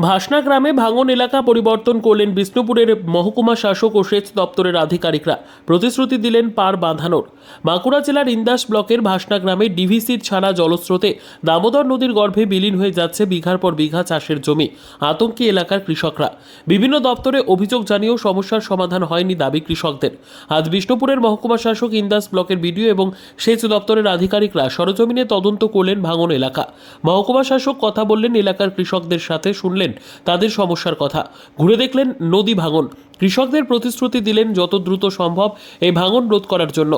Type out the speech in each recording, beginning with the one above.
ভাসনা গ্রামে ভাঙন এলাকা পরিবর্তন করলেন বিষ্ণুপুরের মহকুমা শাসক ও সেচ দপ্তরের আধিকারিকরা। প্রতিশ্রুতি দিলেন পার বাঁধানোর। বাঁকুড়া জেলার ইন্দাস ব্লকের ভাসনা গ্রামে ডিভিসির ছাড়া জলস্রোতে দামোদর নদীর গর্ভে বিলীন হয়ে যাচ্ছে বিঘার পর বিঘা চাষের জমি। আতঙ্কে এলাকার কৃষকরা। বিভিন্ন দপ্তরে অভিযোগ জানিয়েও সমস্যার সমাধান হয়নি দাবি কৃষকদের। আজ বিষ্ণুপুরের মহকুমা শাসক, ইন্দাস ব্লকের বিডিও এবং সেচ দপ্তরের আধিকারিকরা সরজমিনে তদন্ত করলেন ভাঙন এলাকা। মহকুমা শাসক কথা বললেন এলাকার কৃষকদের সাথে, শুনলেন তাদের সমস্যার কথা, ঘুরে দেখলেন নদী ভাঙন। কৃষকদের প্রতিশ্রুতি দিলেন যত দ্রুত সম্ভব এই ভাঙন রোধ করার জন্য।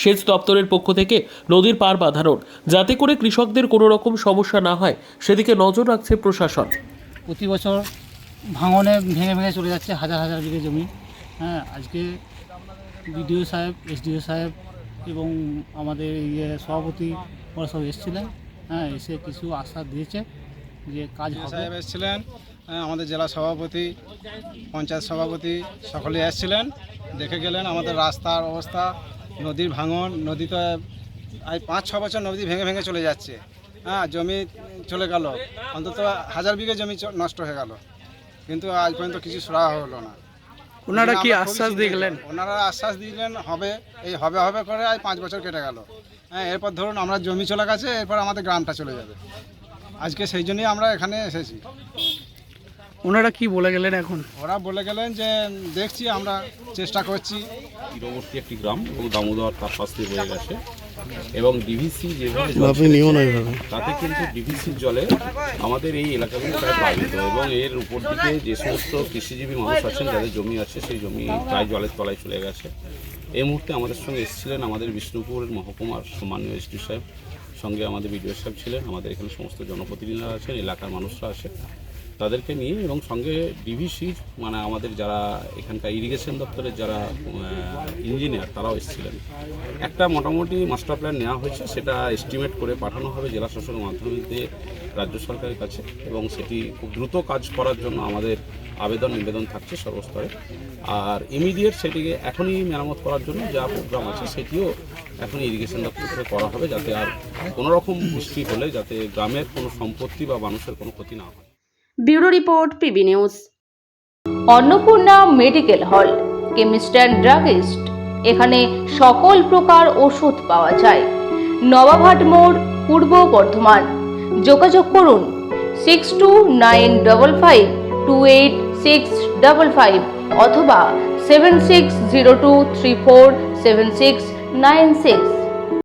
সেচ দপ্তরের পক্ষ থেকে নদীর পার বাঁধানোর, যাতে করে কৃষকদের কোনো রকম সমস্যা না হয় সেদিকে নজর রাখছে প্রশাসন। প্রতি বছর ভাঙনে ভেঙে ভেঙে চলে যাচ্ছে হাজার হাজার বিঘে জমি। আজকে বিডিও সাহেব, এসডিও সাহেব এবং আমাদের সভাপতি ওরা সব এসেছিলেন। এসে কিছু আশ্বাস দিয়েছে যে কাজ হবে। সাহেব এসেছিলেন, আমাদের জেলা সভাপতি, পঞ্চায়েত সভাপতি সকলে এসেছিলেন, দেখে গেলেন আমাদের রাস্তার অবস্থা। নদীর ভাঙন, নদীতে আজ 5-6 বছর নদী ভেঙে ভেঙে চলে যাচ্ছে। জমি চলে গেল, অন্তত হাজার বিঘে জমি নষ্ট হয়ে গেল, কিন্তু আজ পর্যন্ত কিছু সুরাহা হলো না। ওনারা কি আশ্বাস দিলেন? ওনারা আশ্বাস দিলেন হবে, এই হবে হবে করে আজ 5 বছর কেটে গেল। এরপর ধরুন আমরা জমি চলে গেছে, এরপর আমাদের গ্রামটা চলে যাবে। আজকে সেই জন্যই আমরা এখানে এসেছি। ওনারা কি বলে গেলেন? এখন ওরা বলে গেলেন যে দেখছি, আমরা চেষ্টা করছি। তীরবর্তী একটি গ্রাম এবং দামোদর তার পাশ দিয়ে বয়ে গেছে এবং ডিভিসি যেভাবে তাতে কিন্তু ডিভিসির জলে আমাদের এই এলাকাগুলি প্রায় প্লাবিত এবং এর উপর দিকে যে সমস্ত কৃষিজীবী মানুষ আছেন, যাদের জমি আছে, সেই জমি প্রায় জলের তলায় চলে গেছে। এই মুহূর্তে আমাদের সঙ্গে এসেছিলেন আমাদের বিষ্ণুপুরের মহকুমার সম্মানীয় এসডি সাহেব, সঙ্গে আমাদের বিডিও সাহেব ছিলেন, আমাদের এখানে সমস্ত জনপ্রতিনিধিরা আছেন, এলাকার মানুষরা আছে, তাদেরকে নিয়ে, এবং সঙ্গে ডিভিসির মানে আমাদের যারা এখানকার ইরিগেশন দপ্তরের যারা ইঞ্জিনিয়ার তারাও এসেছিলেন। একটা মোটামুটি মাস্টার প্ল্যান নেওয়া হয়েছে, সেটা এস্টিমেট করে পাঠানো হবে জেলা শাসকের মাধ্যমে দিয়ে রাজ্য সরকারের কাছে, এবং সেটি খুব দ্রুত কাজ করার জন্য আমাদের আবেদন নিবেদন থাকছে সর্বস্তরে। আর ইমিডিয়েট সেটিকে এখনই মেরামত করার জন্য যা প্রোগ্রাম আছে সেটিও এখন ইরিগেশন দপ্তর থেকে করা হবে, যাতে আর কোনো রকম বৃষ্টি হলে যাতে গ্রামের কোনো সম্পত্তি বা মানুষের কোনো ক্ষতি না হয়। Bureau report, PB news. Annapurna medical hall, chemist and druggist. এখানে সকল প্রকার ওষুধ পাওয়া যায়। নবাবহাট মোড়, পূর্ব বর্ধমান। যোগাযোগ করুন 6295528655 অথবা 7602347696।